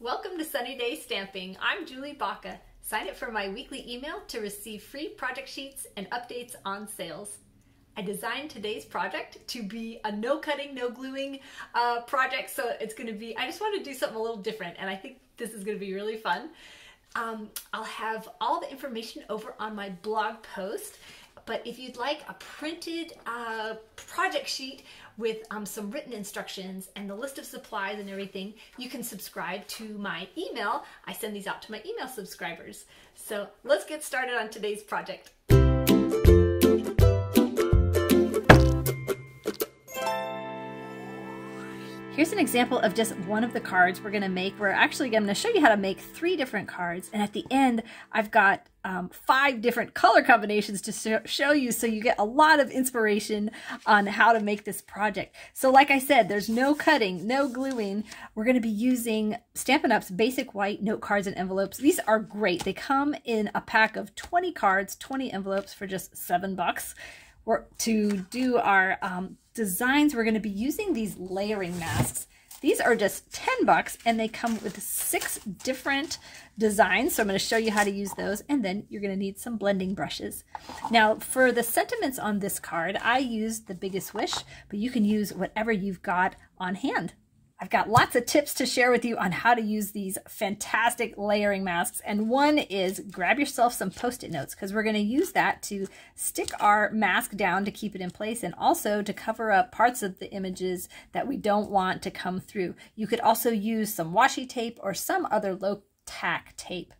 Welcome to Sunny Day Stamping. I'm Julie Baca. Sign up for my weekly email to receive free project sheets and updates on sales. I designed today's project to be a no cutting, no gluing project, so it's going to be, I just want to do something a little different, and I think this is going to be really fun. I'll have all the information over on my blog post, but if you'd like a printed project sheet with some written instructions and the list of supplies and everything, you can subscribe to my email. I send these out to my email subscribers. So let's get started on today's project. Here's an example of just one of the cards we're going to make. I'm going to show you how to make 3 different cards, and at the end I've got 5 different color combinations to show you, so you get a lot of inspiration on how to make this project. So like I said, there's no cutting, no gluing. We're going to be using Stampin' Up's basic white note cards and envelopes. These are great. They come in a pack of 20 cards, 20 envelopes for just $7. To do our designs, we're going to be using these layering masks. These are just $10 and they come with 6 different designs. So I'm going to show you how to use those, and then you're going to need some blending brushes. Now for the sentiments on this card, I used the Biggest Wish, but you can use whatever you've got on hand. I've got lots of tips to share with you on how to use these fantastic layering masks, and one is grab yourself some Post-it notes, because we're going to use that to stick our mask down to keep it in place, and also to cover up parts of the images that we don't want to come through. You could also use some washi tape or some other low-tack tape.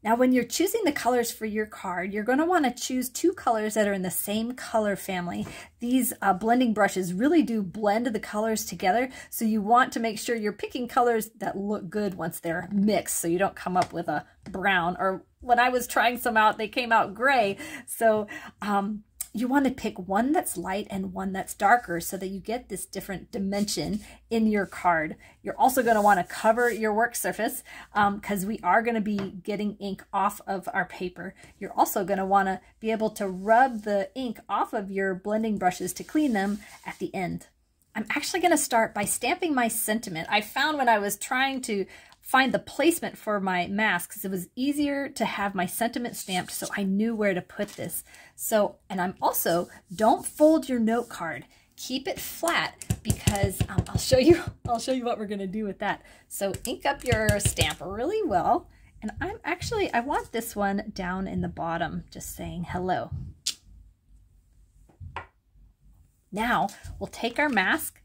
Now when you're choosing the colors for your card, you're going to want to choose 2 colors that are in the same color family. These blending brushes really do blend the colors together, so you want to make sure you're picking colors that look good once they're mixed, so you don't come up with a brown, or when I was trying some out, they came out gray. So you want to pick one that's light and one that's darker so that you get this different dimension in your card. You're also going to want to cover your work surface because we are going to be getting ink off of our paper. You're also going to want to be able to rub the ink off of your blending brushes to clean them at the end. I'm actually going to start by stamping my sentiment. I found when I was trying to find the placement for my masks, it was easier to have my sentiment stamped so I knew where to put this. So, and I'm also, don't fold your note card. Keep it flat, because I'll show you what we're going to do with that. So ink up your stamp really well, and I want this one down in the bottom, just saying hello. Now we'll take our mask,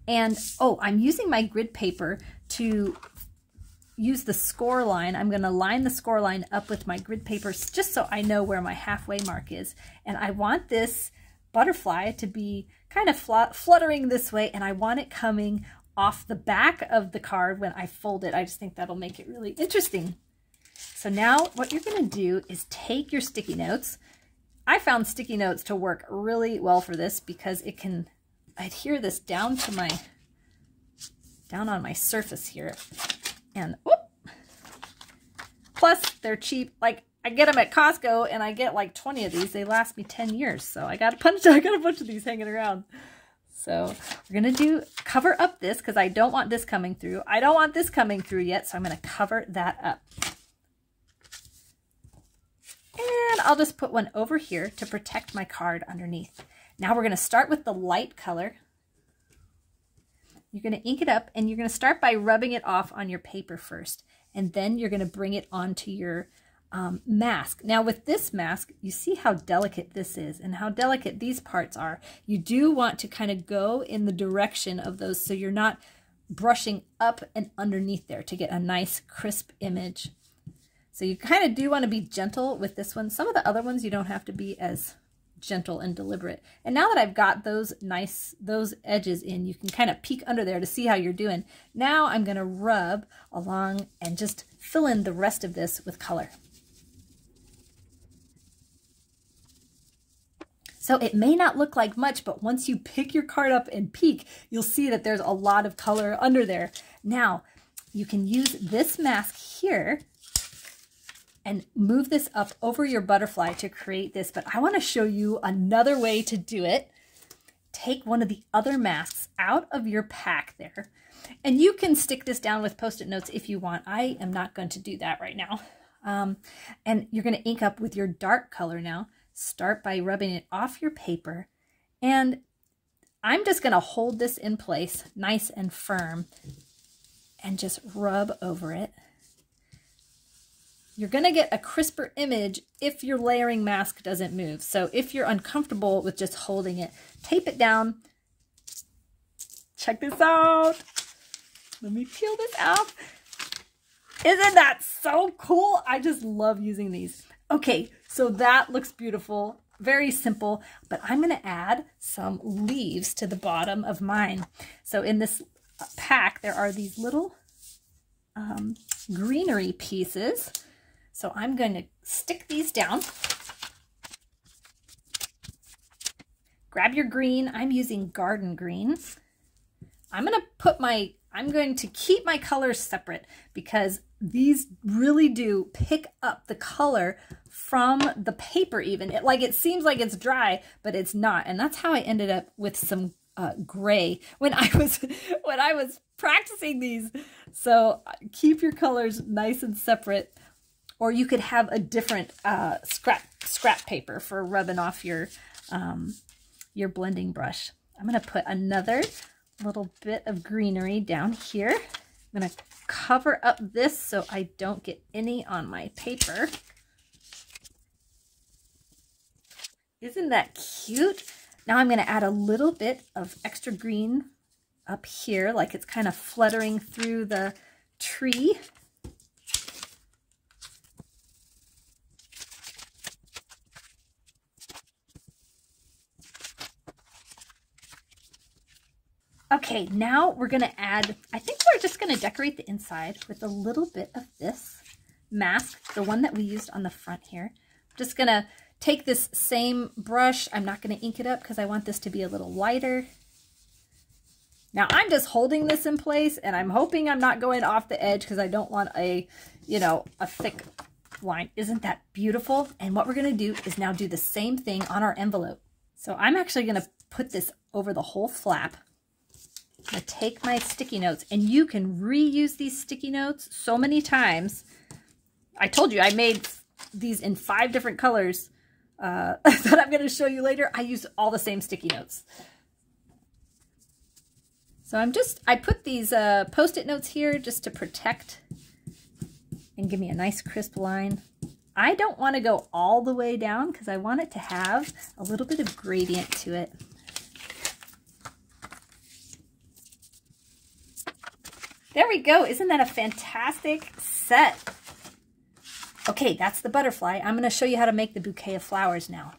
and I'm using my grid paper to use the score line. I'm going to line the score line up with my grid paper just so I know where my halfway mark is. And I want this butterfly to be kind of fluttering this way, and I want it coming off the back of the card when I fold it. I just think that'll make it really interesting. So now what you're going to do is take your sticky notes. I found sticky notes to work really well for this because it can adhere this down on my surface here. And whoop, plus they're cheap. Like, I get them at Costco and I get like 20 of these. They last me 10 years. So I got a bunch of these hanging around. So we're going to cover up this because I don't want this coming through. I don't want this coming through yet, so I'm going to cover that up. And I'll just put one over here to protect my card underneath. Now we're going to start with the light color. You're going to ink it up, and you're going to start by rubbing it off on your paper first, and then you're going to bring it onto your mask. Now with this mask, you see how delicate this is and how delicate these parts are. You do want to kind of go in the direction of those so you're not brushing up and underneath there to get a nice crisp image. So you kind of do want to be gentle with this one. Some of the other ones you don't have to be as gentle and deliberate. And now that I've got those edges in, you can kind of peek under there to see how you're doing. Now I'm going to rub along and just fill in the rest of this with color. So it may not look like much, but once you pick your card up and peek, you'll see that there's a lot of color under there. Now you can use this mask here and move this up over your butterfly to create this, but I want to show you another way to do it. Take one of the other masks out of your pack there, And you can stick this down with Post-it notes if you want. I am not going to do that right now. And you're going to ink up with your dark color now. Start by rubbing it off your paper. And I'm just going to hold this in place nice and firm and just rub over it. You're going to get a crisper image if your layering mask doesn't move. So if you're uncomfortable with just holding it, tape it down. Check this out. Let me peel this off. Isn't that so cool? I just love using these. Okay, so that looks beautiful. Very simple, but I'm going to add some leaves to the bottom of mine. So in this pack, there are these little greenery pieces. So I'm going to stick these down. Grab your green. I'm using garden green. I'm going to keep my colors separate because these really do pick up the color from the paper even. It seems like it's dry, but it's not. And that's how I ended up with some gray when I was practicing these. So keep your colors nice and separate. Or you could have a different scrap paper for rubbing off your blending brush. I'm going to put another little bit of greenery down here. I'm going to cover up this so I don't get any on my paper. Isn't that cute? Now I'm going to add a little bit of extra green up here, like it's kind of fluttering through the tree. Okay, now we're going to add, I think we're just going to decorate the inside with a little bit of this mask, the one that we used on the front here. I'm just going to take this same brush. I'm not going to ink it up because I want this to be a little lighter. Now I'm just holding this in place and I'm hoping I'm not going off the edge because I don't want a thick line. Isn't that beautiful? And what we're going to do is now do the same thing on our envelope. So I'm actually going to put this over the whole flap. I'm going to take my sticky notes, and you can reuse these sticky notes so many times. I told you I made these in 5 different colors that I'm going to show you later. I use all the same sticky notes. So I put these Post-it notes here just to protect and give me a nice crisp line. I don't want to go all the way down because I want it to have a little bit of gradient to it. There we go. Isn't that a fantastic set? Okay, that's the butterfly. I'm going to show you how to make the bouquet of flowers now.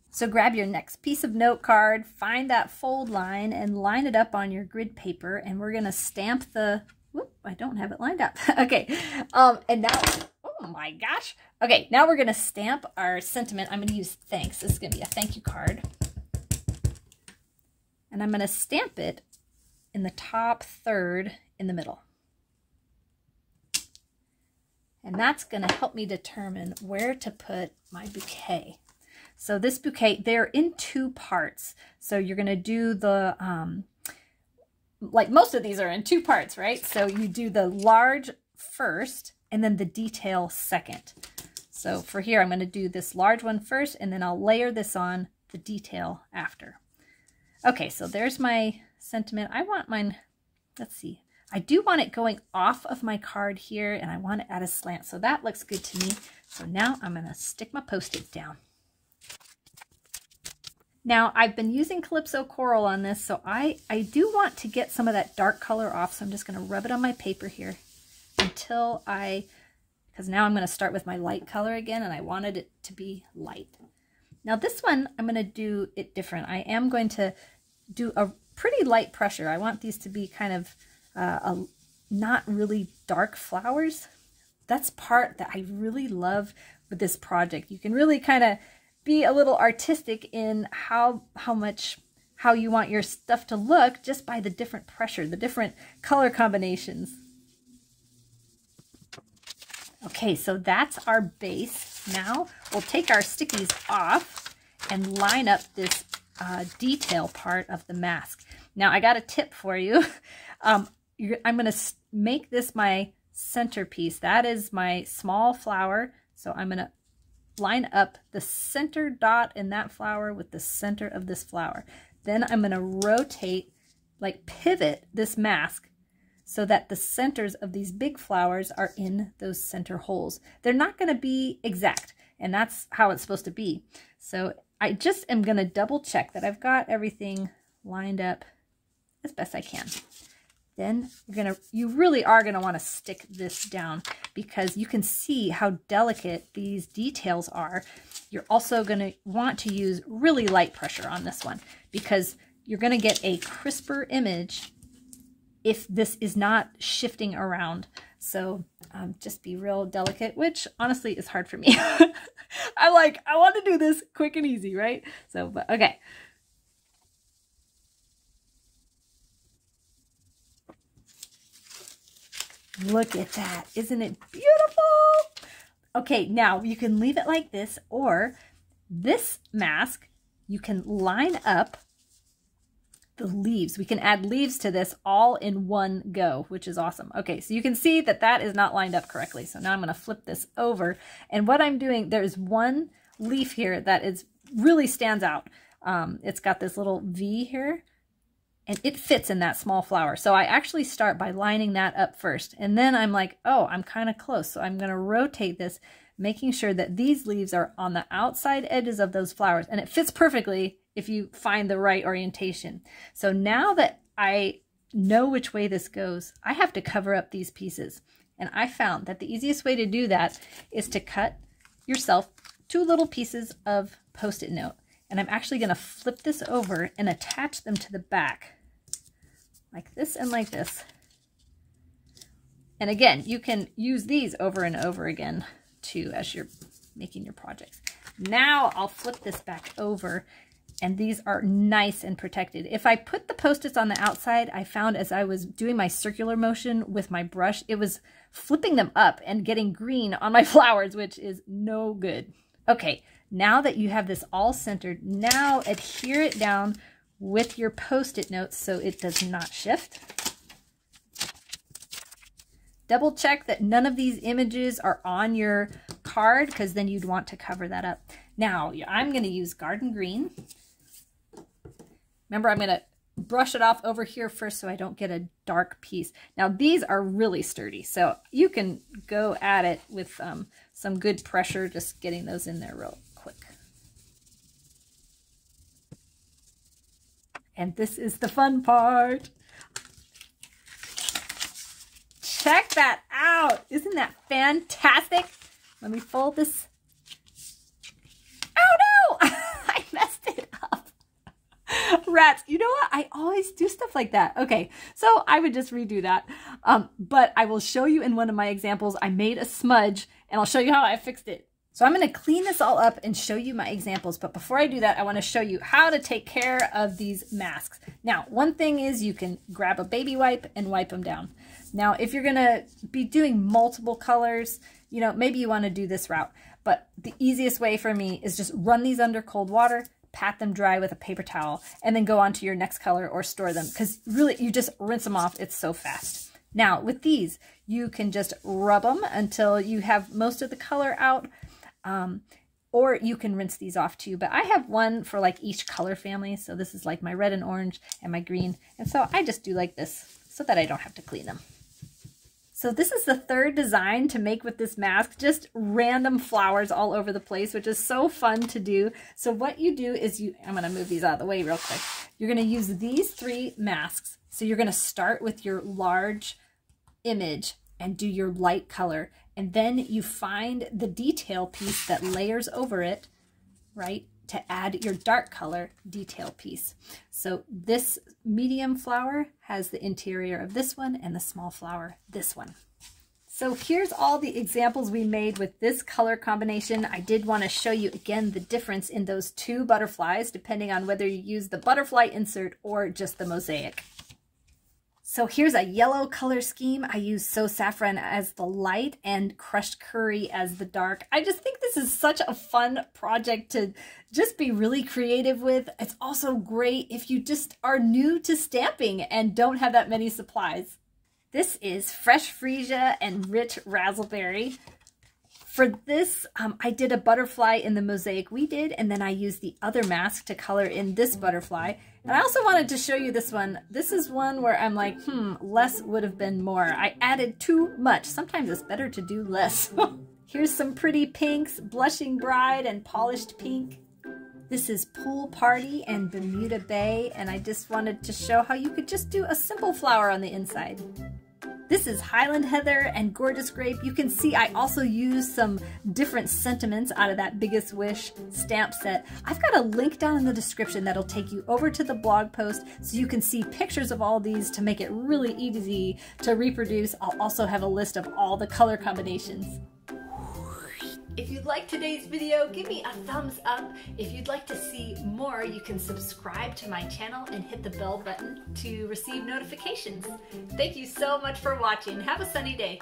So grab your next piece of note card, find that fold line, and line it up on your grid paper. And we're going to stamp the... Whoop, I don't have it lined up. Okay, and now... Oh my gosh. Okay, now we're going to stamp our sentiment. I'm going to use thanks. This is going to be a thank you card. And I'm going to stamp it in the top third in the middle. And that's going to help me determine where to put my bouquet. So this bouquet, they're in 2 parts. So you're going to do the, like most of these are in 2 parts, right? So you do the large first and then the detail second. So for here, I'm going to do this large one first, and then I'll layer this on the detail after. Okay, so there's my sentiment. I want mine, let's see. I do want it going off of my card here, and I want it at a slant. So that looks good to me. So now I'm going to stick my Post-it down. Now I've been using Calypso Coral on this, so I do want to get some of that dark color off. So I'm just going to rub it on my paper here until because now I'm going to start with my light color again, and I wanted it to be light. Now this one, I'm going to do it different. I am going to do a pretty light pressure. I want these to be kind of not really dark flowers. That's part that I really love with this project. You can really kind of be a little artistic in how you want your stuff to look just by the different pressure, the different color combinations. Okay, so that's our base. Now we'll take our stickies off and line up this detail part of the mask. Now I got a tip for you. I'm going to make this my centerpiece. That is my small flower. So I'm going to line up the center dot in that flower with the center of this flower. Then I'm going to rotate, like pivot this mask so that the centers of these big flowers are in those center holes. They're not going to be exact, and that's how it's supposed to be. So I just am going to double check that I've got everything lined up as best I can. Then you really are going to want to stick this down because you can see how delicate these details are. You're also going to want to use really light pressure on this one because you're going to get a crisper image if this is not shifting around. So just be real delicate, which honestly is hard for me. I want to do this quick and easy, right? So, but okay. Look at that. Isn't it beautiful? Okay, now you can leave it like this, or this mask, you can line up the leaves. We can add leaves to this all in one go, which is awesome. Okay, so you can see that that is not lined up correctly. So now I'm going to flip this over. And what I'm doing, there's one leaf here that is really stands out. It's got this little V here, and it fits in that small flower. So I actually start by lining that up first. And then I'm like, oh, I'm kind of close. So I'm going to rotate this, making sure that these leaves are on the outside edges of those flowers. And it fits perfectly if you find the right orientation. So now that I know which way this goes, I have to cover up these pieces. And I found that the easiest way to do that is to cut yourself 2 little pieces of Post-it note. And I'm actually going to flip this over and attach them to the back. Like this and like this. And again, you can use these over and over again too as you're making your projects. Now I'll flip this back over, and these are nice and protected. If I put the Post-its on the outside, I found as I was doing my circular motion with my brush, it was flipping them up and getting green on my flowers, which is no good. Okay, now that you have this all centered, now adhere it down with your Post-it notes so it does not shift. Double check that none of these images are on your card, because then you'd want to cover that up. Now, I'm going to use Garden Green. Remember, I'm going to brush it off over here first so I don't get a dark piece. Now, these are really sturdy, so you can go at it with some good pressure, just getting those in there real quick. And this is the fun part. Check that out. Isn't that fantastic? Let me fold this. Oh no! I messed it up. Rats, you know what? I always do stuff like that. Okay, so I would just redo that. But I will show you in one of my examples. I made a smudge, and I'll show you how I fixed it. So I'm going to clean this all up and show you my examples. But before I do that, I want to show you how to take care of these masks. Now, one thing is you can grab a baby wipe and wipe them down. Now, if you're going to be doing multiple colors, you know, maybe you want to do this route. But the easiest way for me is just run these under cold water, pat them dry with a paper towel, and then go on to your next color or store them. Because really, you just rinse them off. It's so fast. Now, with these, you can just rub them until you have most of the color out. Or you can rinse these off too, but I have one for like each color family. So this is like my red and orange and my green. And so I just do like this so that I don't have to clean them. So this is the third design to make with this mask, just random flowers all over the place, which is so fun to do. So what you do is I'm going to move these out of the way real quick. You're going to use these 3 masks. So you're going to start with your large image and do your light color. And then you find the detail piece that layers over it, right, to add your dark color detail piece. So this medium flower has the interior of this one, and the small flower, this one. So here's all the examples we made with this color combination. I did want to show you again the difference in those 2 butterflies, depending on whether you use the butterfly insert or just the mosaic. So here's a yellow color scheme. I use So Saffron as the light and Crushed Curry as the dark. I just think this is such a fun project to just be really creative with. It's also great if you just are new to stamping and don't have that many supplies. This is fresh freesia and rich raspberry. For this, I did a butterfly in the mosaic we did, and then I used the other mask to color in this butterfly. And I also wanted to show you this one. This is one where I'm like, less would have been more. I added too much. Sometimes it's better to do less. Here's some pretty pinks, blushing bride and polished pink. This is Pool Party and Bermuda Bay, and I just wanted to show how you could just do a simple flower on the inside. This is Highland Heather and Gorgeous Grape. You can see I also used some different sentiments out of that Biggest Wish stamp set. I've got a link down in the description that'll take you over to the blog post so you can see pictures of all these to make it really easy to reproduce. I'll also have a list of all the color combinations. If you liked today's video, give me a thumbs up. If you'd like to see more, you can subscribe to my channel and hit the bell button to receive notifications. Thank you so much for watching. Have a sunny day.